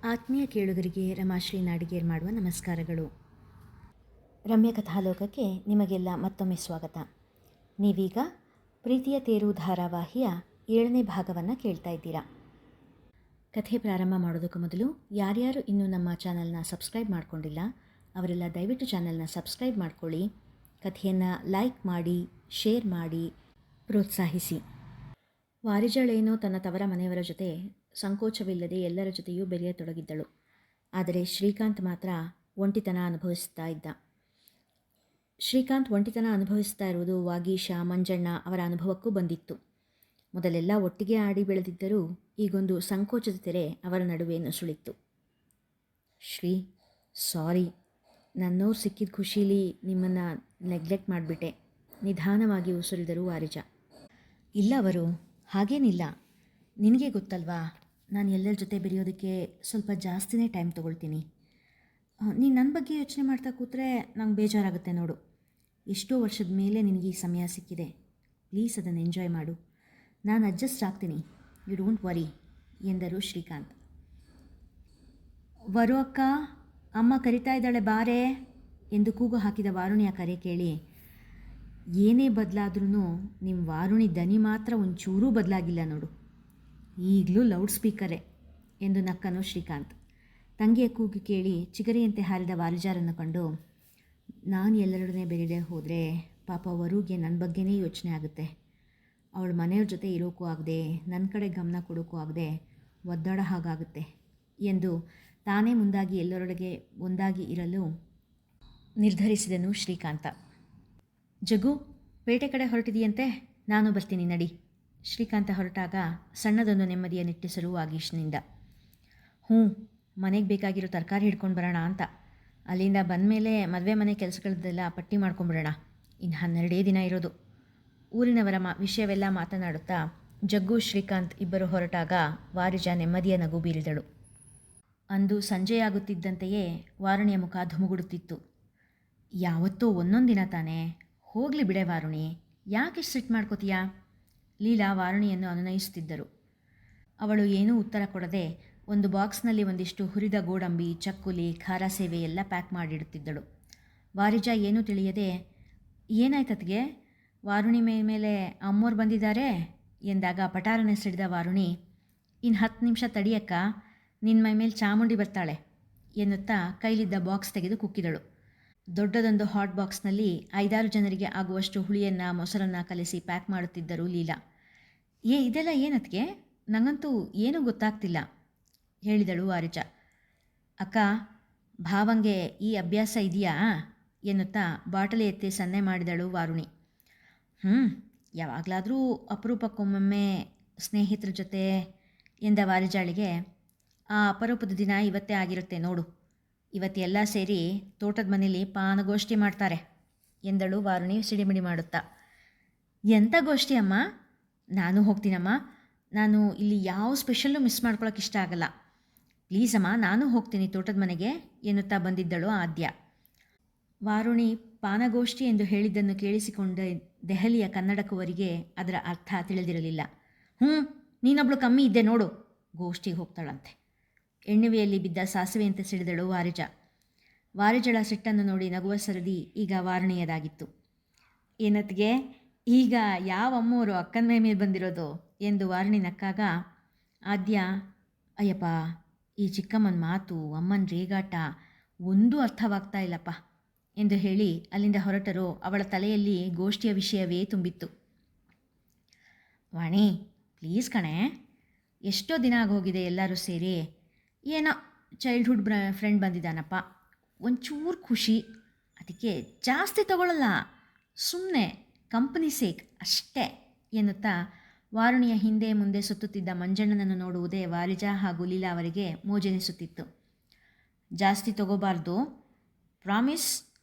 ಆತ್ಮೀಯ ಕೇಳುಗರಿಗೆ ರಮಾಶ್ರೀ ನಾಡಿಗೇರ್ ಮಾಡುವ ನಮಸ್ಕಾರಗಳು. ರಮ್ಯ ಕಥಾಲೋಕಕ್ಕೆ ನಿಮಗೆಲ್ಲ ಮತ್ತೊಮ್ಮೆ ಸ್ವಾಗತ. ನೀವೀಗ ಪ್ರೀತಿಯ ತೇರು ಧಾರಾವಾಹಿಯ 7ನೇ ಭಾಗವನ್ನು ಕೇಳ್ತಾ ಇದ್ದೀರಾ. ಕಥೆ ಪ್ರಾರಂಭ ಮಾಡೋದಕ್ಕೂ ಮೊದಲು ಯಾರ್ಯಾರು ಇನ್ನೂ ನಮ್ಮ ಚಾನಲ್ನ ಸಬ್ಸ್ಕ್ರೈಬ್ ಮಾಡ್ಕೊಂಡಿಲ್ಲ ಅವರೆಲ್ಲ ದಯವಿಟ್ಟು ಚಾನಲ್ನ ಸಬ್ಸ್ಕ್ರೈಬ್ ಮಾಡ್ಕೊಳ್ಳಿ, ಕಥೆಯನ್ನು ಲೈಕ್ ಮಾಡಿ, ಶೇರ್ ಮಾಡಿ, ಪ್ರೋತ್ಸಾಹಿಸಿ. ವಾರಿಜಳೇನೋ ತನ್ನ ತವರ ಮನೆಯವರ ಜೊತೆ ಸಂಕೋಚವಿಲ್ಲದೆ ಎಲ್ಲರ ಜೊತೆಯೂ ಬೆರೆಯತೊಡಗಿದ್ದಳು. ಆದರೆ ಶ್ರೀಕಾಂತ್ ಮಾತ್ರ ಒಂಟಿತನ ಅನುಭವಿಸ್ತಾ ಇದ್ದ. ಶ್ರೀಕಾಂತ್ ಒಂಟಿತನ ಅನುಭವಿಸ್ತಾ ಇರುವುದು ವಾಗೀಶ, ಮಂಜಣ್ಣ ಅವರ ಅನುಭವಕ್ಕೂ ಬಂದಿತ್ತು. ಮೊದಲೆಲ್ಲ ಒಟ್ಟಿಗೆ ಆಡಿ ಬೆಳೆದಿದ್ದರೂ ಈಗೊಂದು ಸಂಕೋಚದ ತೆರೆ ಅವರ ನಡುವೆ ನುಸುಳಿತ್ತು. ಶ್ರೀ, ಸಾರಿ, ನನ್ನವ್ರು ಸಿಕ್ಕಿದ ಖುಷೀಲಿ ನಿಮ್ಮನ್ನು ನೆಗ್ಲೆಕ್ಟ್ ಮಾಡಿಬಿಟ್ಟೆ, ನಿಧಾನವಾಗಿ ಉಸುರಿದರು ವಾರಿಜ. ಇಲ್ಲ ಅವರು, ಹಾಗೇನಿಲ್ಲ. ನಿನಗೆ ಗೊತ್ತಲ್ವಾ, ನಾನು ಎಲ್ಲರ ಜೊತೆ ಬೆರೆಯೋದಕ್ಕೆ ಸ್ವಲ್ಪ ಜಾಸ್ತಿನೇ ಟೈಮ್ ತೊಗೊಳ್ತೀನಿ. ನೀನು ನನ್ನ ಬಗ್ಗೆ ಯೋಚನೆ ಮಾಡ್ತಾ ಕೂತ್ರೆ ನಂಗೆ ಬೇಜಾರಾಗುತ್ತೆ ನೋಡು. ಎಷ್ಟೋ ವರ್ಷದ ಮೇಲೆ ನಿನಗೆ ಈ ಸಮಯ ಸಿಕ್ಕಿದೆ, ಪ್ಲೀಸ್ ಅದನ್ನು ಎಂಜಾಯ್ ಮಾಡು. ನಾನು ಅಡ್ಜಸ್ಟ್ ಆಗ್ತೀನಿ, ಯು ಡೋಂಟ್ ವರಿ ಎಂದರು ಶ್ರೀಕಾಂತ್. ವರೋ ಅಕ್ಕ, ಅಮ್ಮ ಕರಿತಾ ಇದ್ದಾಳೆ ಬಾರೇ ಎಂದು ಕೂಗು ಹಾಕಿದ ವಾರುಣಿಯ ಕರೆ ಕೇಳಿ, ಏನೇ ಬದಲಾದ್ರೂ ನಿಮ್ಮ ವಾರುಣಿ ದನಿ ಮಾತ್ರ ಒಂಚೂರೂ ಬದಲಾಗಿಲ್ಲ ನೋಡು, ಈಗಲೂ ಲೌಡ್ ಸ್ಪೀಕರೇ ಎಂದು ನಕ್ಕನು ಶ್ರೀಕಾಂತ್. ತಂಗಿಯ ಕೂಗು ಕೇಳಿ ಚಿಗರಿಯಂತೆ ಹಾರಿದ ವಾರಿಜಾರನ್ನು ಕಂಡು, ನಾನು ಎಲ್ಲರೊಡನೆ ಬೆರೆಯದೆ ಹೋದರೆ ಪಾಪ ವರುಗೆ ನನ್ನ ಬಗ್ಗೆನೇ ಯೋಚನೆ ಆಗುತ್ತೆ, ಅವಳ ಮನೆಯವ್ರ ಜೊತೆ ಇರೋಕ್ಕೂ ಆಗದೆ ನನ್ನ ಕಡೆ ಗಮನ ಕೊಡೋಕ್ಕೂ ಆಗದೆ ಒದ್ದಾಡ ಹಾಗಾಗುತ್ತೆ ಎಂದು ತಾನೇ ಮುಂದಾಗಿ ಎಲ್ಲರೊಳಗೆ ಒಂದಾಗಿ ಇರಲು ನಿರ್ಧರಿಸಿದನು ಶ್ರೀಕಾಂತ. ಜಗ್ಗು, ಪೇಟೆ ಕಡೆ ಹೊರಟಿದೆಯಂತೆ, ನಾನು ಬರ್ತೀನಿ ನಡಿ. ಶ್ರೀಕಾಂತ ಹೊರಟಾಗ ಸಣ್ಣದೊಂದು ನೆಮ್ಮದಿಯ ನಿಟ್ಟುಸಿರು ವಾಗೀಶ್ನಿಂದ. ಮನೆಗೆ ಬೇಕಾಗಿರೋ ತರಕಾರಿ ಹಿಡ್ಕೊಂಡು ಬರೋಣ ಅಂತ. ಅಲ್ಲಿಂದ ಬಂದಮೇಲೆ ಮದುವೆ ಮನೆ ಕೆಲಸಗಳದ್ದೆಲ್ಲ ಪಟ್ಟಿ ಮಾಡ್ಕೊಂಬಿಡೋಣ. ಇನ್ನು 12 ದಿನ ಇರೋದು. ಊರಿನವರ ವಿಷಯವೆಲ್ಲ ಮಾತನಾಡುತ್ತಾ ಜಗ್ಗು ಶ್ರೀಕಾಂತ್ ಇಬ್ಬರು ಹೊರಟಾಗ ವಾರಿಜ ನೆಮ್ಮದಿಯ ನಗು ಬೀರಿದಳು. ಅಂದು ಸಂಜೆಯಾಗುತ್ತಿದ್ದಂತೆಯೇ ವಾರುಣಿಯ ಮುಖ ಧುಮುಗುಡುತ್ತಿತ್ತು. ಯಾವತ್ತೋ ಒಂದೊಂದು ದಿನ ತಾನೇ, ಹೋಗಲಿ ಬಿಡೆ ವಾರುಣಿ, ಯಾಕೆ ಸಿಟ್ಟು ಮಾಡ್ಕೋತೀಯಾ? ಲೀಲಾ ವಾರುಣಿಯನ್ನು ಅನುನಯಿಸುತ್ತಿದ್ದರು. ಅವಳು ಏನೂ ಉತ್ತರ ಕೊಡದೆ ಒಂದು ಬಾಕ್ಸ್ನಲ್ಲಿ ಒಂದಿಷ್ಟು ಹುರಿದ ಗೋಡಂಬಿ, ಚಕ್ಕುಲಿ, ಖಾರ ಸೇವೆ ಎಲ್ಲ ಪ್ಯಾಕ್ ಮಾಡಿಡುತ್ತಿದ್ದಳು. ವಾರಿಜ ಏನೂ ತಿಳಿಯದೆ, ಏನಾಯ್ತತ್ಗೆ, ವಾರುಣಿ ಮೇಲೆ ಅಮ್ಮೋರು ಬಂದಿದ್ದಾರೆ ಎಂದಾಗ ಪಟಾರನೆ ಸಿಡಿದ ವಾರುಣಿ, ಇನ್ನು 10 ನಿಮಿಷ ತಡಿಯಕ್ಕ, ನಿನ್ನ ಮೈ ಮೇಲೆ ಚಾಮುಂಡಿ ಬರ್ತಾಳೆ ಎನ್ನುತ್ತಾ ಕೈಲಿದ್ದ ಬಾಕ್ಸ್ ತೆಗೆದು ಕುಕ್ಕಿದಳು. ದೊಡ್ಡದೊಂದು ಹಾಟ್ ಬಾಕ್ಸ್ನಲ್ಲಿ 5-6 ಜನರಿಗೆ ಆಗುವಷ್ಟು ಹುಳಿಯನ್ನು, ಮೊಸರನ್ನು ಕಲಿಸಿ ಪ್ಯಾಕ್ ಮಾಡುತ್ತಿದ್ದರು ಲೀಲಾ. ಇದೆಲ್ಲ ಏನತ್ಗೆ, ನನಗಂತೂ ಏನೂ ಗೊತ್ತಾಗ್ತಿಲ್ಲ ಹೇಳಿದಳು ವಾರಿಜ. ಅಕ್ಕ, ಭಾವಂಗೆ ಈ ಅಭ್ಯಾಸ ಇದೆಯಾ ಎನ್ನುತ್ತಾ ಬಾಟಲಿ ಎತ್ತಿ ಸನ್ನೆ ಮಾಡಿದಳು ವಾರುಣಿ. ಯಾವಾಗಲಾದರೂ ಅಪರೂಪಕ್ಕೊಮ್ಮೊಮ್ಮೆ ಸ್ನೇಹಿತರ ಜೊತೆ ಎಂದ ವಾರಿಜಾಳಿಗೆ, ಆ ಅಪರೂಪದ ದಿನ ಇವತ್ತೇ ಆಗಿರುತ್ತೆ ನೋಡು. ಇವತ್ತೆಲ್ಲ ಸೇರಿ ತೋಟದ ಮನೇಲಿ ಪಾನಗೋಷ್ಠಿ ಮಾಡ್ತಾರೆ ಎಂದಳು ವಾರುಣಿ ಸಿಡಿಮಿಡಿ ಮಾಡುತ್ತಾ. ಎಂಥ ಗೋಷ್ಠಿ ಅಮ್ಮ? ನಾನು ಹೋಗ್ತೀನಮ್ಮ. ನಾನು ಇಲ್ಲಿ ಯಾವ ಸ್ಪೆಷಲ್ಲು ಮಿಸ್ ಮಾಡ್ಕೊಳ್ಳೋಕೆ ಇಷ್ಟ ಆಗಲ್ಲ. ಪ್ಲೀಸ್ ಅಮ್ಮ, ನಾನು ಹೋಗ್ತೀನಿ ತೋಟದ ಮನೆಗೆ ಎನ್ನುತ್ತಾ ಬಂದಿದ್ದಳು ಆದ್ಯ. ವಾರುಣಿ ಪಾನಗೋಷ್ಠಿ ಎಂದು ಹೇಳಿದ್ದನ್ನು ಕೇಳಿಸಿಕೊಂಡ ದೆಹಲಿಯ ಕನ್ನಡಕವರಿಗೆ ಅದರ ಅರ್ಥ ತಿಳಿದಿರಲಿಲ್ಲ. ನೀನೊಬ್ಳು ಕಮ್ಮಿ ಇದ್ದೆ ನೋಡು, ಗೋಷ್ಠಿಗೆ ಹೋಗ್ತಾಳಂತೆ. ಎಣ್ಣುವೆಯಲ್ಲಿ ಬಿದ್ದ ಸಾಸಿವೆಯಂತೆ ಸಿಡಿದಳು ವಾರಿಜ. ವಾರಿಜಳ ಸಿಟ್ಟನ್ನು ನೋಡಿ ನಗುವ ಸರದಿ ಈಗ ವಾರುಣಿಯದಾಗಿತ್ತು. ಏನತ್ಗೆ, ಈಗ ಯಾವ ಅಮ್ಮವರು ಅಕ್ಕನ ಮೇಲೆ ಬಂದಿರೋದು ಎಂದು ವಾರುಣಿ ನಕ್ಕಾಗ ಆದ್ಯ, ಅಯ್ಯಪ್ಪ, ಈ ಚಿಕ್ಕಮ್ಮನ ಮಾತು, ಅಮ್ಮನ ರೇಗಾಟ ಒಂದೂ ಅರ್ಥವಾಗ್ತಾ ಇಲ್ಲಪ್ಪ ಎಂದು ಹೇಳಿ ಅಲ್ಲಿಂದ ಹೊರಟರು. ಅವಳ ತಲೆಯಲ್ಲಿ ಗೋಷ್ಠಿಯ ವಿಷಯವೇ ತುಂಬಿತ್ತು. ವಾಣಿ, ಪ್ಲೀಸ್ ಕಣೆ, ಎಷ್ಟೋ ದಿನ ಆಗೋಗಿದೆ ಎಲ್ಲರೂ ಸೇರಿ. ಏನೋ ಚೈಲ್ಡ್ಹುಡ್ ಫ್ರೆಂಡ್ ಬಂದಿದ್ದಾನಪ್ಪ, ಒಂಚೂರು ಖುಷಿ, ಅದಕ್ಕೆ ಜಾಸ್ತಿ ತಗೊಳ್ಳಲ್ಲ, ಸುಮ್ಮನೆ ಕಂಪನಿ ಸೇಕ್ ಅಷ್ಟೇ ಎನ್ನುತ್ತಾ ವಾರುಣಿಯ ಹಿಂದೆ ಮುಂದೆ ಸುತ್ತುತ್ತಿದ್ದ ಮಂಜಣ್ಣನನ್ನು ನೋಡುವುದೇ ವಾರಿಜ ಹಾಗೂ ಲೀಲಾ ಅವರಿಗೆ ಮೋಜೆನಿಸುತ್ತಿತ್ತು. ಜಾಸ್ತಿ ತಗೋಬಾರ್ದು, ಪ್ರಾಮಿಸ್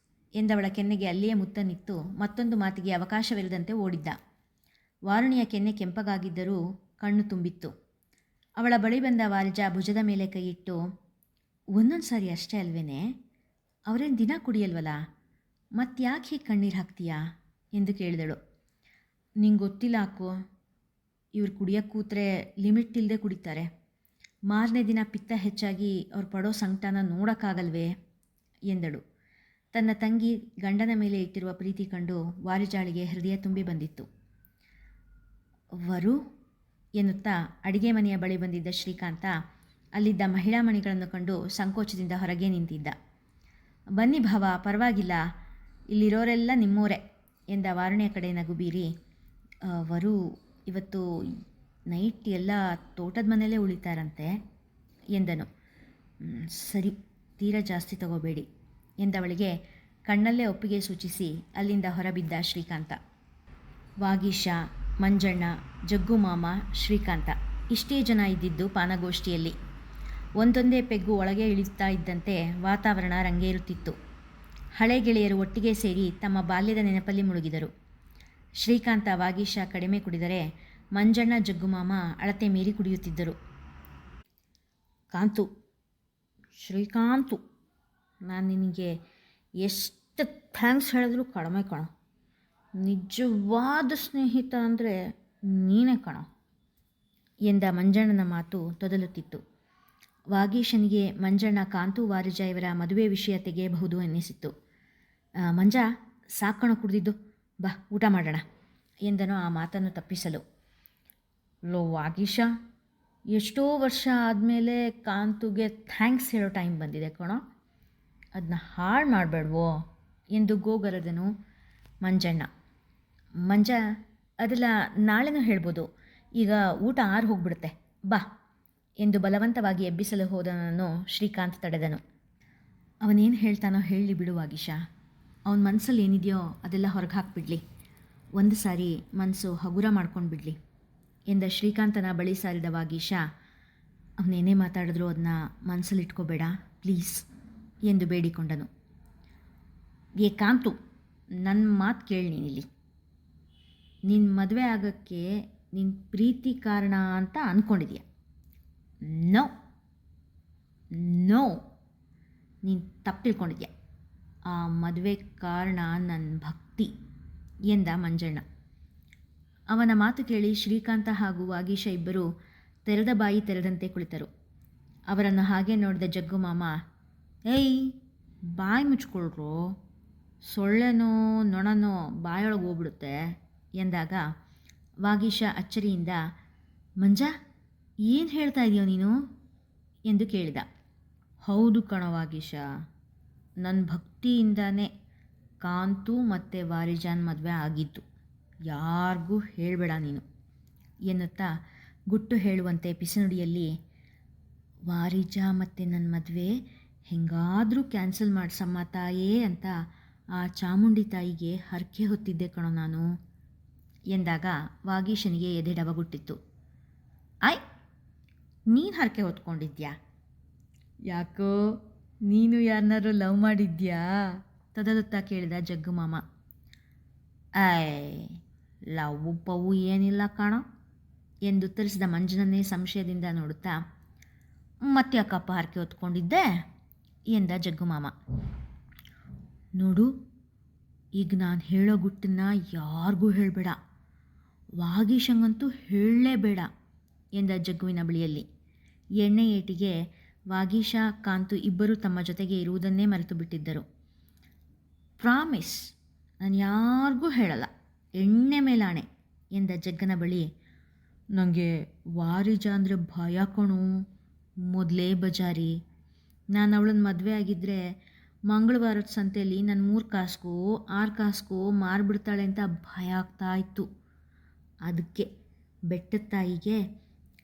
ಎಂದವಳ ಕೆನ್ನೆಗೆ ಅಲ್ಲಿಯೇ ಮುತ್ತನಿತ್ತು ಮತ್ತೊಂದು ಮಾತಿಗೆ ಅವಕಾಶವಿಲ್ಲದಂತೆ ಓಡಿದ್ದ. ವಾರುಣಿಯ ಕೆನ್ನೆ ಕೆಂಪಗಾಗಿದ್ದರೂ ಕಣ್ಣು ತುಂಬಿತ್ತು. ಅವಳ ಬಳಿ ಬಂದ ವಾರಿಜ ಭುಜದ ಮೇಲೆ ಕೈಯಿಟ್ಟು, ಒಂದೊಂದು ಸಾರಿ ಅಷ್ಟೇ ಅಲ್ವೇನೆ, ಅವರೇನು ದಿನ ಕುಡಿಯಲ್ವಲ್ಲ, ಮತ್ತ್ಯಾಕೆ ಹೀಗೆ ಕಣ್ಣೀರು ಹಾಕ್ತೀಯಾ ಎಂದು ಕೇಳಿದಳು. ನಿಂಗೆ ಗೊತ್ತಿಲ್ಲ ಅಕ್ಕೋ, ಇವ್ರು ಕುಡಿಯೋಕ್ಕೆ ಕೂತ್ರೆ ಲಿಮಿಟ್ ಇಲ್ಲದೆ ಕುಡಿತಾರೆ. ಮಾರನೇ ದಿನ ಪಿತ್ತ ಹೆಚ್ಚಾಗಿ ಅವ್ರು ಪಡೋ ಸಂಕಟನ ನೋಡೋಕ್ಕಾಗಲ್ವೇ ಎಂದಳು. ತನ್ನ ತಂಗಿ ಗಂಡನ ಮೇಲೆ ಇಟ್ಟಿರುವ ಪ್ರೀತಿ ಕಂಡು ವಾರಿಜಾಳಿಗೆ ಹೃದಯ ತುಂಬಿ ಬಂದಿತ್ತು. ವರು ಎನ್ನುತ್ತಾ ಅಡಿಗೆ ಮನೆಯ ಬಳಿ ಬಂದಿದ್ದ ಶ್ರೀಕಾಂತ ಅಲ್ಲಿದ್ದ ಮಹಿಳಾ ಮಣಿಗಳನ್ನು ಕಂಡು ಸಂಕೋಚದಿಂದ ಹೊರಗೆ ನಿಂತಿದ್ದ. ಬನ್ನಿ ಭಾವ, ಪರವಾಗಿಲ್ಲ, ಇಲ್ಲಿರೋರೆಲ್ಲ ನಿಮ್ಮೋರೆ ಎಂದ ವಾರುಣಿಯ ಕಡೆ ನಗು ಬೀರಿ, ವರು ಇವತ್ತು ನೈಟ್ ಎಲ್ಲ ತೋಟದ ಮನೆಯಲ್ಲೇ ಉಳಿತಾರಂತೆ ಎಂದನು. ಸರಿ, ತೀರ ಜಾಸ್ತಿ ತಗೋಬೇಡಿ ಎಂದವಳಿಗೆ ಕಣ್ಣಲ್ಲೇ ಒಪ್ಪಿಗೆ ಸೂಚಿಸಿ ಅಲ್ಲಿಂದ ಹೊರಬಿದ್ದ ಶ್ರೀಕಾಂತ. ವಾಗೀಶ, ಮಂಜಣ್ಣ, ಜಗ್ಗು ಮಾಮ, ಶ್ರೀಕಾಂತ ಇಷ್ಟೇ ಜನ ಇದ್ದಿದ್ದು ಪಾನಗೋಷ್ಠಿಯಲ್ಲಿ. ಒಂದೊಂದೇ ಪೆಗ್ಗು ಒಳಗೆ ಇಳಿತಾ ಇದ್ದಂತೆ ವಾತಾವರಣ ರಂಗೇರುತ್ತಿತ್ತು. ಹಳೆ ಗೆಳೆಯರು ಒಟ್ಟಿಗೆ ಸೇರಿ ತಮ್ಮ ಬಾಲ್ಯದ ನೆನಪಲ್ಲಿ ಮುಳುಗಿದರು. ಶ್ರೀಕಾಂತ, ವಾಗೀಶ ಕಡಿಮೆ ಕುಡಿದರೆ ಮಂಜಣ್ಣ, ಜಗ್ಗುಮಾಮ ಅಳತೆ ಮೀರಿ ಕುಡಿಯುತ್ತಿದ್ದರು. ಕಾಂತು, ಶ್ರೀಕಾಂತು, ನಾನು ನಿನಗೆ ಎಷ್ಟು ಥ್ಯಾಂಕ್ಸ್ ಹೇಳಿದ್ರು ಕಡಿಮೆ ಕಣೋ. ನಿಜವಾದ ಸ್ನೇಹಿತ ಅಂದರೆ ನೀನೇ ಕಣೋ ಎಂದ ಮಂಜಣ್ಣನ ಮಾತು ತೊದಲುತ್ತಿತ್ತು. ವಾಗೀಶನಿಗೆ ಮಂಜಣ್ಣ ಕಾಂತು ವಾರಿಜ ಇವರ ಮದುವೆ ವಿಷಯ ತೆಗೆಯಬಹುದು ಎನ್ನಿಸಿತ್ತು. ಮಂಜ, ಸಾಕಣ ಕುಡಿದಿದ್ದು, ಬಾ ಊಟ ಮಾಡೋಣ ಎಂದನು ಆ ಮಾತನ್ನು ತಪ್ಪಿಸಲು. ಲೋ ವಾಗೀಶ, ಎಷ್ಟೋ ವರ್ಷ ಆದಮೇಲೆ ಕಾಂತುಗೆ ಥ್ಯಾಂಕ್ಸ್ ಹೇಳೋ ಟೈಮ್ ಬಂದಿದೆ ಕಣೋ, ಅದನ್ನ ಹಾಳು ಮಾಡಬೇಡ್ವೋ ಎಂದು ಗೋಗರದನು ಮಂಜಣ್ಣ. ಮಂಜ, ಅದೆಲ್ಲ ನಾಳೆನೂ ಹೇಳ್ಬೋದು, ಈಗ ಊಟ ಆರು ಹೋಗ್ಬಿಡುತ್ತೆ, ಬಾ ಎಂದು ಬಲವಂತವಾಗಿ ಎಬ್ಬಿಸಲು ಹೋದನನ್ನು ಶ್ರೀಕಾಂತ್ ತಡೆದನು. ಅವನೇನು ಹೇಳ್ತಾನೋ ಹೇಳಿ ಬಿಡು ವಾಗೀಶ, ಅವನ ಮನಸ್ಸಲ್ಲಿ ಏನಿದೆಯೋ ಅದೆಲ್ಲ ಹೊರಗೆ ಹಾಕಿಬಿಡ್ಲಿ, ಒಂದು ಸಾರಿ ಮನಸ್ಸು ಹಗುರ ಮಾಡ್ಕೊಂಡು ಬಿಡಲಿ ಎಂದ ಶ್ರೀಕಾಂತನ ಬಳಿ ಸಾರಿದ ವಾಗೀಶ, ಅವನೇನೇ ಮಾತಾಡಿದ್ರೂ ಅದನ್ನ ಮನಸ್ಸಲ್ಲಿ ಇಟ್ಕೋಬೇಡ ಪ್ಲೀಸ್ ಎಂದು ಬೇಡಿಕೊಂಡನು. ಏ ಕಾಂತು, ನನ್ನ ಮಾತು ಕೇಳಿ ನೀನಿಲ್ಲಿ. ನಿನ್ನ ಮದುವೆ ಆಗೋಕ್ಕೆ ನಿನ್ನ ಪ್ರೀತಿ ಕಾರಣ ಅಂತ ಅಂದ್ಕೊಂಡಿದೀಯ? ನೋ ನೋ, ನೀನು ತಪ್ಪು ತಿಳ್ಕೊಂಡಿದ್ಯಾ. ಆ ಮದುವೆ ಕಾರಣ ನನ್ನ ಭಕ್ತಿ ಎಂದ ಮಂಜಣ್ಣ. ಅವನ ಮಾತು ಕೇಳಿ ಶ್ರೀಕಾಂತ ಹಾಗೂ ವಾಗೀಶ ಇಬ್ಬರು ತೆರೆದ ಬಾಯಿ ತೆರೆದಂತೆ ಕುಳಿತರು. ಅವರನ್ನು ಹಾಗೆ ನೋಡಿದ ಜಗ್ಗು ಮಾಮ, ಏಯ್ ಬಾಯಿ ಮುಚ್ಕೊಳ್ರು, ಸೊಳ್ಳೆನೋ ನೊಣನೋ ಬಾಯೊಳಗೆ ಹೋಗ್ಬಿಡುತ್ತೆ ಎಂದಾಗ ವಾಗೀಶ ಅಚ್ಚರಿಯಿಂದ, ಮಂಜ, ಏನು ಹೇಳ್ತಾ ಇದೀಯೋ ನೀನು ಎಂದು ಕೇಳಿದ. ಹೌದು ಕಣೋ ವಾಗೀಶ, ನನ್ನ ಭಕ್ತಿಯಿಂದಾನೇ ಕಾಂತು ಮತ್ತು ವಾರಿಜಾನ್ ಮದುವೆ ಆಗಿದ್ದು, ಯಾರಿಗೂ ಹೇಳಬೇಡ ನೀನು ಎನ್ನುತ್ತಾ ಗುಟ್ಟು ಹೇಳುವಂತೆ ಪಿಸಿನುಡಿಯಲ್ಲಿ, ವಾರಿಜ ಮತ್ತು ನನ್ನ ಮದುವೆ ಹೆಂಗಾದರೂ ಕ್ಯಾನ್ಸಲ್ ಮಾಡಿಸಮ್ಮ ತಾಯೇ ಅಂತ ಆ ಚಾಮುಂಡಿ ತಾಯಿಗೆ ಹರಕೆ ಹೊತ್ತಿದ್ದೆ ಕಣೋ ನಾನು ಎಂದಾಗ ವಾಗೀಶನಿಗೆ ಎದೆ ಡಬಗುಟ್ಟಿತ್ತು. ಆಯ್, ನೀನು ಹರಕೆ ಹೊತ್ಕೊಂಡಿದ್ಯಾ? ಯಾಕೋ ನೀನು ಯಾರನ್ನಾರು ಲವ್ ಮಾಡಿದ್ಯಾ ತದಲುತ್ತಾ ಕೇಳಿದ ಜಗ್ಗು ಮಾಮ. ಲವ್ ಪವು ಏನಿಲ್ಲ ಕಾಣೋ ಎಂದು ಉತ್ತರಿಸಿದ ಮಂಜನನ್ನೇ ಸಂಶಯದಿಂದ ನೋಡುತ್ತಾ, ಮತ್ತ್ಯಾಕಪ್ಪ ಹರಕೆ ಹೊತ್ಕೊಂಡಿದ್ದೆ ಎಂದ ಜಗ್ಗು ಮಾಮ. ನೋಡು, ಈಗ ನಾನು ಹೇಳೋ ಗುಟ್ಟನ್ನು ಯಾರಿಗೂ ಹೇಳಬೇಡ, ವಾಗೀಶಂಗಂತೂ ಹೇಳಲೇಬೇಡ ಎಂದ ಜಗ್ಗುವಿನ ಬಳಿಯಲ್ಲಿ. ಎಣ್ಣೆ ಏಟಿಗೆ ವಾಗೀಶ, ಕಾಂತು ಇಬ್ಬರೂ ತಮ್ಮ ಜೊತೆಗೆ ಇರುವುದನ್ನೇ ಮರೆತು ಬಿಟ್ಟಿದ್ದರು. ಪ್ರಾಮಿಸ್, ನಾನು ಯಾರಿಗೂ ಹೇಳಲ್ಲ, ಎಣ್ಣೆ ಮೇಲಾಣೆ ಎಂದ ಜಗ್ಗನ ಬಳಿ. ನನಗೆ ವಾರಿಜ ಅಂದರೆ ಭಯ ಕಣು, ಮೊದಲೇ ಬಜಾರಿ. ನಾನು ಅವಳನ್ನ ಮದುವೆ ಆಗಿದ್ದರೆ ಮಂಗಳವಾರದ ಸಂತೆಯಲ್ಲಿ ನನ್ನ 3 ಕಾಸ್ಗೂ 6 ಕಾಸ್ಗೂ ಮಾರಿಬಿಡ್ತಾಳೆ ಅಂತ ಭಯ ಆಗ್ತಾ ಇತ್ತು. ಅದಕ್ಕೆ ಬೆಟ್ಟದ ತಾಯಿಗೆ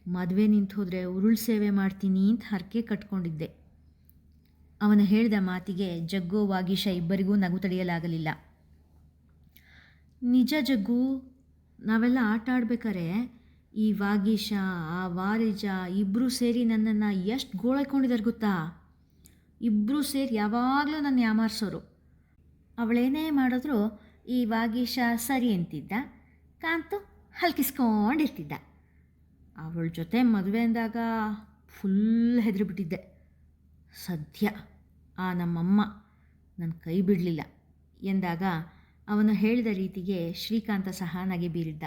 ಮದುವೆ ನಿಂತು ಹೋದರೆ ಉರುಳು ಸೇವೆ ಮಾಡ್ತೀನಿ ಅಂತ ಹರಕೆ ಕಟ್ಕೊಂಡಿದ್ದೆ. ಅವನು ಹೇಳಿದ ಮಾತಿಗೆ ಜಗ್ಗು, ವಾಗೀಶ ಇಬ್ಬರಿಗೂ ನಗು ತಡೆಯಲಾಗಲಿಲ್ಲ. ನಿಜ ಜಗ್ಗು, ನಾವೆಲ್ಲ ಆಟ ಆಡ್ಬೇಕಾರೆ ಈ ವಾಗೀಶ, ಆ ವಾರಿಜ ಇಬ್ಬರೂ ಸೇರಿ ನನ್ನನ್ನು ಎಷ್ಟು ಗೋಳೈಕೊಂಡಿದ್ದಾರೆ ಗೊತ್ತಾ. ಇಬ್ಬರೂ ಸೇರಿ ಯಾವಾಗಲೂ ನನ್ನ ಯಾಮಾರಿಸೋರು. ಅವಳೇನೇ ಮಾಡಿದ್ರು ಈ ವಾಗೀಶ ಸರಿ ಅಂತಿದ್ದ, ಕಾಂತು ಹಲ್ಕಿಸ್ಕೊಂಡಿರ್ತಿದ್ದ. ಅವಳ ಜೊತೆ ಮದುವೆ ಅಂದಾಗ ಫುಲ್ ಹೆದರಿಬಿಟ್ಟಿದ್ದೆ. ಸದ್ಯ ಆ ನಮ್ಮಮ್ಮ ನನ್ನ ಕೈ ಬಿಡಲಿಲ್ಲ ಎಂದಾಗ ಅವನು ಹೇಳಿದ ರೀತಿಗೆ ಶ್ರೀಕಾಂತ ಸಹ ನಗೆ ಬೀರಿದ್ದ.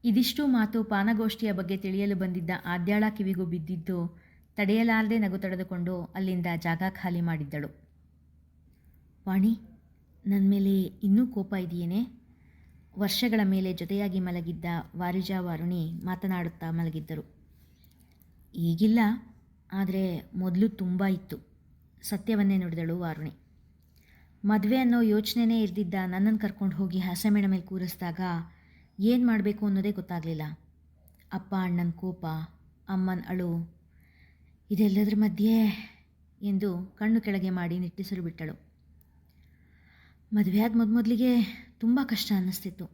ಇದಿಷ್ಟು ಮಾತು ಪಾನಗೋಷ್ಠಿಯ ಬಗ್ಗೆ ತಿಳಿಯಲು ಬಂದಿದ್ದ ಆದ್ಯಾಳ ಕಿವಿಗೂ ಬಿದ್ದಿದ್ದು ತಡೆಯಲಾರದೆ ನಗು ತಡೆದುಕೊಂಡು ಅಲ್ಲಿಂದ ಜಾಗ ಖಾಲಿ ಮಾಡಿದ್ದಳು. ವಾಣಿ, ನನ್ನ ಮೇಲೆ ಇನ್ನೂ ಕೋಪ ಇದೆಯೇನೆ? ವರ್ಷಗಳ ಮೇಲೆ ಜೊತೆಯಾಗಿ ಮಲಗಿದ್ದ ವಾರಿಜಾ ವಾರುಣಿ ಮಾತನಾಡುತ್ತಾ ಮಲಗಿದ್ದರು. ಈಗಿಲ್ಲ, ಆದರೆ ಮೊದಲು ತುಂಬ ಇತ್ತು. ಸತ್ಯವನ್ನೇ ನುಡಿದಳು ವಾರುಣಿ. ಮದುವೆ ಅನ್ನೋ ಯೋಚನೆನೇ ಇರ್ದಿದ್ದ ನನ್ನನ್ನು ಕರ್ಕೊಂಡು ಹೋಗಿ ಹಸೆಮೇಣ ಮೇಲೆ ಕೂರಿಸಿದಾಗ ಏನು ಮಾಡಬೇಕು ಅನ್ನೋದೇ ಗೊತ್ತಾಗಲಿಲ್ಲ. ಅಪ್ಪ ಅಣ್ಣನ ಕೋಪ, ಅಮ್ಮನ ಅಳು, ಇದೆಲ್ಲದರ ಮಧ್ಯೆ ಎಂದು ಕಣ್ಣು ಕೆಳಗೆ ಮಾಡಿ ನಿಟ್ಟುಸಿರು ಬಿಟ್ಟಳು. ಮದುವೆ ಆದ ಮೊದಲಿಗೆ ತುಂಬ ಕಷ್ಟ ಅನ್ನಿಸ್ತಿತ್ತು.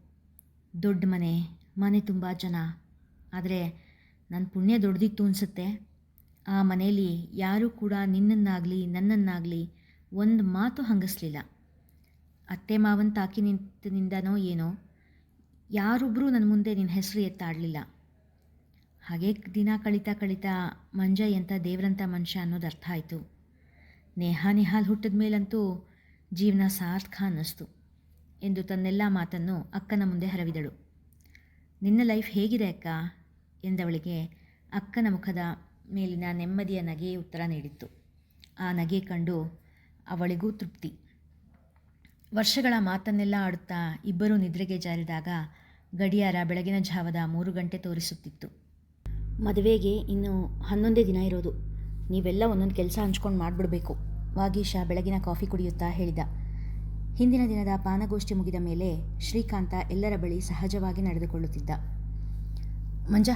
ದೊಡ್ಡ ಮನೆ ತುಂಬ ಜನ. ಆದರೆ ನನ್ನ ಪುಣ್ಯ ದೊಡ್ಡದಿತ್ತು ಅನಿಸುತ್ತೆ. ಆ ಮನೆಯಲ್ಲಿ ಯಾರೂ ಕೂಡ ನಿನ್ನನ್ನಾಗಲಿ ನನ್ನನ್ನಾಗಲಿ ಒಂದು ಮಾತು ಹಂಗಿಸ್ಲಿಲ್ಲ. ಅತ್ತೆ ಮಾವನ ತಾಕಿ ನಿಂತನಿಂದನೋ ಏನೋ ಯಾರೊಬ್ಬರೂ ನನ್ನ ಮುಂದೆ ನಿನ್ನ ಹೆಸರು ಎತ್ತಾಡಲಿಲ್ಲ. ಹಾಗೆ ದಿನ ಕಳೀತಾ ಮಂಜ ಎಂಥ ದೇವರಂಥ ಮನುಷ್ಯ ಅನ್ನೋದು ಅರ್ಥ ಆಯಿತು. ನೇಹಾಲ್ ಹುಟ್ಟಿದ ಮೇಲಂತೂ ಜೀವನ ಸಾರ್ಥಕ ಅನ್ನಿಸ್ತು ಎಂದು ತನ್ನೆಲ್ಲ ಮಾತನ್ನು ಅಕ್ಕನ ಮುಂದೆ ಹರವಿದಳು. ನಿನ್ನ ಲೈಫ್ ಹೇಗಿದೆ ಅಕ್ಕ ಎಂದವಳಿಗೆ ಅಕ್ಕನ ಮುಖದ ಮೇಲಿನ ನೆಮ್ಮದಿಯ ನಗೆಯೇ ಉತ್ತರ ನೀಡಿತ್ತು. ಆ ನಗೆ ಕಂಡು ಅವಳಿಗೂ ತೃಪ್ತಿ. ವರ್ಷಗಳ ಮಾತನ್ನೆಲ್ಲ ಆಡುತ್ತಾ ಇಬ್ಬರೂ ನಿದ್ರೆಗೆ ಜಾರಿದಾಗ ಗಡಿಯಾರ ಬೆಳಗಿನ ಜಾವದ 3 ಗಂಟೆ ತೋರಿಸುತ್ತಿತ್ತು. ಮದುವೆಗೆ ಇನ್ನು 11 ದಿನ ಇರೋದು. ನೀವೆಲ್ಲ ಒಂದೊಂದು ಕೆಲಸ ಹಂಚ್ಕೊಂಡು ಮಾಡಿಬಿಡಬೇಕು, ವಾಗೀಶ ಬೆಳಗಿನ ಕಾಫಿ ಕುಡಿಯುತ್ತಾ ಹೇಳಿದ. ಹಿಂದಿನ ದಿನದ ಪಾನಗೋಷ್ಠಿ ಮುಗಿದ ಮೇಲೆ ಶ್ರೀಕಾಂತ ಎಲ್ಲರ ಬಳಿ ಸಹಜವಾಗಿ ನಡೆದುಕೊಳ್ಳುತ್ತಿದ್ದ. ಮಂಜ,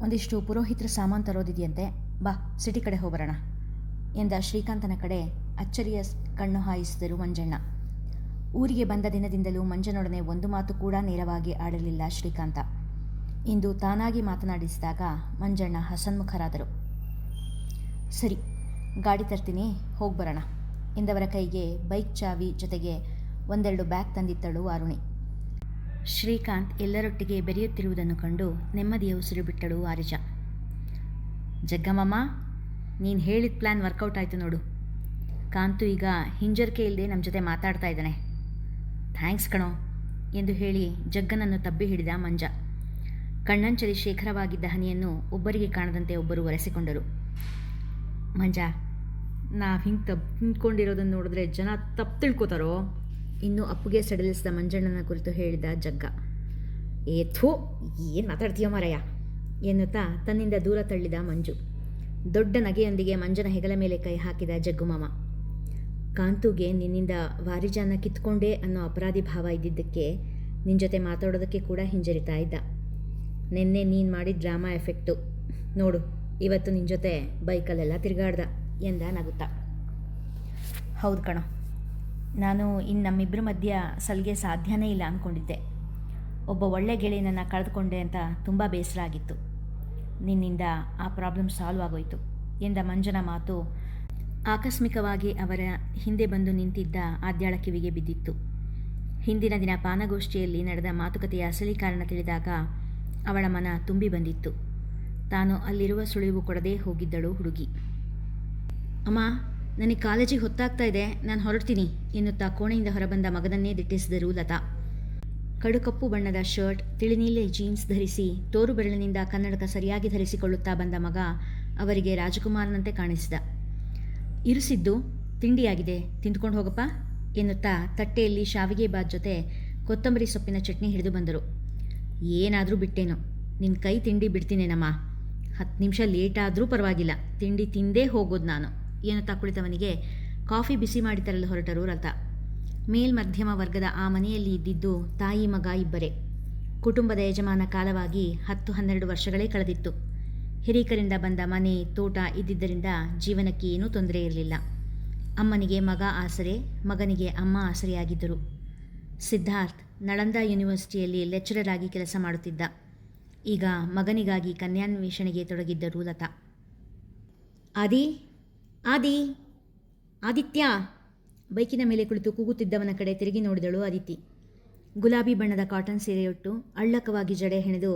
ಒಂದಿಷ್ಟು ಪುರೋಹಿತರ ಸಾಮಾನು ತರೋದಿದೆಯಂತೆ, ಬಾ ಸಿಟಿ ಕಡೆ ಹೋಗಬರೋಣ ಎಂದ ಶ್ರೀಕಾಂತನ ಕಡೆ ಅಚ್ಚರಿಯ ಕಣ್ಣು ಹಾಯಿಸಿದರು ಮಂಜಣ್ಣ. ಊರಿಗೆ ಬಂದ ದಿನದಿಂದಲೂ ಮಂಜನೊಡನೆ ಒಂದು ಮಾತು ಕೂಡ ನೇರವಾಗಿ ಆಡಲಿಲ್ಲ ಶ್ರೀಕಾಂತ. ಇಂದು ತಾನಾಗಿ ಮಾತನಾಡಿಸಿದಾಗ ಮಂಜಣ್ಣ ಹಸನ್ಮುಖರಾದರು. ಸರಿ, ಗಾಡಿ ತರ್ತೀನಿ, ಹೋಗ್ಬರೋಣ ಎಂದವರ ಕೈಗೆ ಬೈಕ್ ಚಾವಿ ಜೊತೆಗೆ ಒಂದೆರಡು ಬ್ಯಾಗ್ ತಂದಿತ್ತಳು ವಾರುಣಿ. ಶ್ರೀಕಾಂತ್ ಎಲ್ಲರೊಟ್ಟಿಗೆ ಬೆರೆಯುತ್ತಿರುವುದನ್ನು ಕಂಡು ನೆಮ್ಮದಿಯ ಉಸಿರು ಬಿಟ್ಟಳು ವಾರಿಜಾ. ಜಗ್ಗಮ್ಮಮ್ಮ, ನೀನು ಹೇಳಿದ ಪ್ಲ್ಯಾನ್ ವರ್ಕೌಟ್ ಆಯಿತು ನೋಡು. ಕಾಂತು ಈಗ ಹಿಂಜರಿಕೆ ಇಲ್ಲದೆ ನಮ್ಮ ಜೊತೆ ಮಾತಾಡ್ತಾ ಇದ್ದಾನೆ. ಥ್ಯಾಂಕ್ಸ್ ಕಣೋ ಎಂದು ಹೇಳಿ ಜಗ್ಗನನ್ನು ತಬ್ಬಿ ಹಿಡಿದ ಮಂಜ. ಕಣ್ಣಂಚಲಿ ಶೇಖರವಾಗಿದ್ದ ಹನಿಯನ್ನು ಒಬ್ಬರಿಗೆ ಕಾಣದಂತೆ ಒಬ್ಬರು ಒರೆಸಿಕೊಂಡರು. ಮಂಜ, ನಾವು ಹಿಂಗೆ ತಬ್ಕೊಂಡಿರೋದನ್ನು ನೋಡಿದ್ರೆ ಜನ ತಪ್ಪು ತಿಳ್ಕೊತಾರೋ? ಇನ್ನೂ ಅಪ್ಪುಗೆ ಸಡಿಲಿಸಿದ ಮಂಜಣ್ಣನ ಕುರಿತು ಹೇಳಿದ ಜಗ್ಗ. ಥೂ, ಏನು ಮಾತಾಡ್ತೀಯೋ ಮಾರಾಯ ಎನ್ನುತ್ತಾ ತನ್ನಿಂದ ದೂರ ತಳ್ಳಿದ ಮಂಜು. ದೊಡ್ಡ ನಗೆಯೊಂದಿಗೆ ಮಂಜನ ಹೆಗಲ ಮೇಲೆ ಕೈ ಹಾಕಿದ ಜಗ್ಗುಮಾಮ. ಕಾಂತುಗೆ ನಿನ್ನಿಂದ ವಾರಿಜಾನ ಕಿತ್ಕೊಂಡೆ ಅನ್ನೋ ಅಪರಾಧಿ ಭಾವ ಇದ್ದಿದ್ದಕ್ಕೆ ನಿನ್ನ ಜೊತೆ ಮಾತಾಡೋದಕ್ಕೆ ಕೂಡ ಹಿಂಜರಿತಾ ಇದ್ದ. ನಿನ್ನೆ ನೀನು ಮಾಡಿದ ಡ್ರಾಮಾ ಎಫೆಕ್ಟು ನೋಡು, ಇವತ್ತು ನಿನ್ನ ಜೊತೆ ಬೈಕಲ್ಲೆಲ್ಲ ತಿರುಗಾಡ್ದ ಎಂದ ನಗುತ್ತಾ. ಹೌದು ಕಣೋ, ನಾನು ಇನ್ನು ನಮ್ಮಿಬ್ಬರ ಮಧ್ಯ ಸಲಿಗೆ ಸಾಧ್ಯನೇ ಇಲ್ಲ ಅಂದ್ಕೊಂಡಿದ್ದೆ. ಒಬ್ಬ ಒಳ್ಳೆ ಗೆಳೆಯನನ್ನು ಕಳೆದುಕೊಂಡೆ ಅಂತ ತುಂಬ ಬೇಸರ ಆಗಿತ್ತು. ನಿನ್ನಿಂದ ಆ ಪ್ರಾಬ್ಲಮ್ ಸಾಲ್ವ್ ಆಗೋಯ್ತು ಎಂದ ಮಂಜನ ಮಾತು ಆಕಸ್ಮಿಕವಾಗಿ ಅವರ ಹಿಂದೆ ಬಂದು ನಿಂತಿದ್ದ ಆದ್ಯಾಳ ಕಿವಿಗೆ ಬಿದ್ದಿತ್ತು. ಹಿಂದಿನ ದಿನ ಪಾನಗೋಷ್ಠಿಯಲ್ಲಿ ನಡೆದ ಮಾತುಕತೆಯ ಅಸಲಿ ಕಾರಣ ತಿಳಿದಾಗ ಅವಳ ಮನ ತುಂಬಿ ಬಂದಿತ್ತು. ತಾನು ಅಲ್ಲಿರುವ ಸುಳಿವು ಕೊಡದೇ ಹೋಗಿದ್ದಳು ಹುಡುಗಿ. ಅಮ್ಮ, ನನಗೆ ಕಾಲೇಜಿಗೆ ಹೊತ್ತಾಗ್ತಾ ಇದೆ, ನಾನು ಹೊರಡ್ತೀನಿ ಎನ್ನುತ್ತಾ ಕೋಣೆಯಿಂದ ಹೊರಬಂದ ಮಗನನ್ನೇ ದಿಟ್ಟಿಸಿದರು ಲತಾ. ಕಡುಕಪ್ಪು ಬಣ್ಣದ ಶರ್ಟ್, ತಿಳಿನೀಲಿ ಜೀನ್ಸ್ ಧರಿಸಿ ತೋರು ಬೆರಳಿನಿಂದ ಕನ್ನಡಕ ಸರಿಯಾಗಿ ಧರಿಸಿಕೊಳ್ಳುತ್ತಾ ಬಂದ ಮಗ ಅವರಿಗೆ ರಾಜಕುಮಾರನಂತೆ ಕಾಣಿಸಿದ. ಇರಿಸಿದ್ದು ತಿಂಡಿಯಾಗಿದೆ, ತಿಂದುಕೊಂಡು ಹೋಗಪ್ಪ ಎನ್ನುತ್ತಾ ತಟ್ಟೆಯಲ್ಲಿ ಶಾವಿಗೆ ಬಾತ್ ಜೊತೆ ಕೊತ್ತಂಬರಿ ಸೊಪ್ಪಿನ ಚಟ್ನಿ ಹಿಡಿದು ಬಂದರು. ಏನಾದರೂ ಬಿಟ್ಟೇನೋ, ನಿನ್ನ ಕೈ ತಿಂಡಿ ಬಿಡ್ತೀನೇನಮ್ಮ. 10 ನಿಮಿಷ ಲೇಟಾದರೂ ಪರವಾಗಿಲ್ಲ, ತಿಂಡಿ ತಿಂದೇ ಹೋಗೋದು ನಾನು ಎನ್ನುತ್ತಾ ಕುಳಿತವನಿಗೆ ಕಾಫಿ ಬಿಸಿ ಮಾಡಿ ತರಲು ಹೊರಟರು ಲತಾ. ಮೇಲ್ಮಧ್ಯಮ ವರ್ಗದ ಆ ಮನೆಯಲ್ಲಿ ಇದ್ದಿದ್ದು ತಾಯಿ ಮಗ ಇಬ್ಬರೇ. ಕುಟುಂಬದ ಯಜಮಾನ ಕಾಲವಾಗಿ 10-12 ವರ್ಷಗಳೇ ಕಳೆದಿತ್ತು. ಹಿರೀಕರಿಂದ ಬಂದ ಮನೆ ತೋಟ ಇದ್ದಿದ್ದರಿಂದ ಜೀವನಕ್ಕೆ ಏನೂ ತೊಂದರೆ ಇರಲಿಲ್ಲ. ಅಮ್ಮನಿಗೆ ಮಗ ಆಸರೆ, ಮಗನಿಗೆ ಅಮ್ಮ ಆಸರೆಯಾಗಿದ್ದರು. ಸಿದ್ಧಾರ್ಥ್ ನಳಂದ ಯೂನಿವರ್ಸಿಟಿಯಲ್ಲಿ ಲೆಕ್ಚರರ್ ಆಗಿ ಕೆಲಸ ಮಾಡುತ್ತಿದ್ದ. ಈಗ ಮಗನಿಗಾಗಿ ಕನ್ಯಾನ್ವೇಷಣೆಗೆ ತೊಡಗಿದ್ದರು ಲತಾ. ಆದಿತ್ಯ ಬೈಕಿನ ಮೇಲೆ ಕುಳಿತು ಕೂಗುತ್ತಿದ್ದವನ ಕಡೆ ತಿರುಗಿ ನೋಡಿದಳು ಅದಿತಿ. ಗುಲಾಬಿ ಬಣ್ಣದ ಕಾಟನ್ ಸೀರೆಯೊಟ್ಟು ಅಳ್ಳಕವಾಗಿ ಜಡೆ ಹೆಣೆದು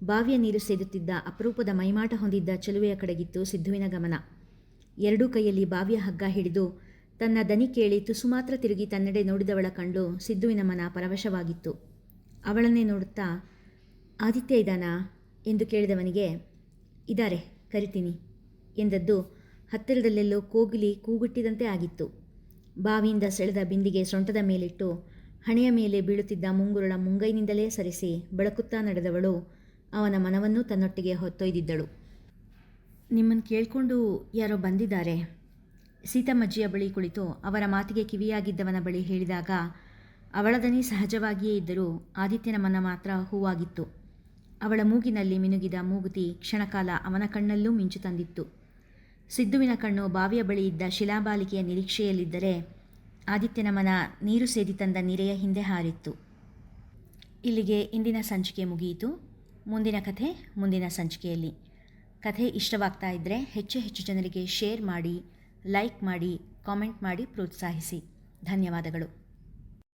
ಬಾವಿಯ ನೀರು ಸೇದುತ್ತಿದ್ದ ಅಪರೂಪದ ಮೈಮಾಟ ಹೊಂದಿದ್ದ ಚೆಲುವೆಯ ಕಡೆಗಿತ್ತು ಸಿದ್ಧುವಿನ ಗಮನ. ಎರಡೂ ಕೈಯಲ್ಲಿ ಬಾವಿಯ ಹಗ್ಗ ಹಿಡಿದು ತನ್ನ ದನಿ ಕೇಳಿ ತುಸು ಮಾತ್ರ ತಿರುಗಿ ತನ್ನೆಡೆ ನೋಡಿದವಳ ಕಂಡು ಸಿದ್ಧುವಿನ ಮನ ಪರವಶವಾಗಿತ್ತು. ಅವಳನ್ನೇ ನೋಡುತ್ತಾ, ಆದಿತ್ಯ ಇದ್ದಾನಾ ಎಂದು ಕೇಳಿದವನಿಗೆ ಇದ್ದಾರೆ, ಕರಿತೀನಿ ಎಂದದ್ದು ಹತ್ತಿರದಲ್ಲೆಲ್ಲೋ ಕೋಗಿಲಿ ಕೂಗುಟ್ಟಿದಂತೆ ಆಗಿತ್ತು. ಬಾವಿಯಿಂದ ಸೆಳೆದ ಬಿಂದಿಗೆ ಸೊಂಟದ ಮೇಲಿಟ್ಟು ಹಣೆಯ ಮೇಲೆ ಬೀಳುತ್ತಿದ್ದ ಮುಂಗುರುಳ ಮುಂಗೈನಿಂದಲೇ ಸರಿಸಿ ಬೆಳಕುತ್ತಾ ನಡೆದವಳು ಅವನ ಮನವನ್ನೂ ತನ್ನೊಟ್ಟಿಗೆ ಹೊತ್ತೊಯ್ದಿದ್ದಳು. ನಿಮ್ಮನ್ನು ಕೇಳಿಕೊಂಡು ಯಾರೋ ಬಂದಿದ್ದಾರೆ. ಸೀತಮ್ಮಜ್ಜಿಯ ಬಳಿ ಕುಳಿತು ಅವರ ಮಾತಿಗೆ ಕಿವಿಯಾಗಿದ್ದವನ ಬಳಿ ಹೇಳಿದಾಗ ಅವಳ ದನಿ ಸಹಜವಾಗಿಯೇ ಇದ್ದರೂ ಆದಿತ್ಯನ ಮನ ಮಾತ್ರ ಹೂವಾಗಿತ್ತು. ಅವಳ ಮೂಗಿನಲ್ಲಿ ಮಿನುಗಿದ ಮೂಗುತಿ ಕ್ಷಣಕಾಲ ಅವನ ಕಣ್ಣಲ್ಲೂ ಮಿಂಚು ತಂದಿತ್ತು. ಸಿದ್ದುವಿನ ಕಣ್ಣು ಬಾವಿಯ ಬಳಿ ಇದ್ದ ಶಿಲಾಬಾಲಿಕೆಯ ನಿರೀಕ್ಷೆಯಲ್ಲಿದ್ದರೆ ಆದಿತ್ಯನ ಮನ ನೀರು ಸೇದಿ ತಂದ ನೀರೆಯ ಹಿಂದೆ ಹಾರಿತ್ತು. ಇಲ್ಲಿಗೆ ಇಂದಿನ ಸಂಚಿಕೆ ಮುಗಿಯಿತು. ಮುಂದಿನ ಕಥೆ ಮುಂದಿನ ಸಂಚಿಕೆಯಲ್ಲಿ. ಕಥೆ ಇಷ್ಟವಾಗ್ತಾ ಇದ್ದರೆ ಹೆಚ್ಚು ಹೆಚ್ಚು ಜನರಿಗೆ ಶೇರ್ ಮಾಡಿ, ಲೈಕ್ ಮಾಡಿ, ಕಾಮೆಂಟ್ ಮಾಡಿ ಪ್ರೋತ್ಸಾಹಿಸಿ. ಧನ್ಯವಾದಗಳು.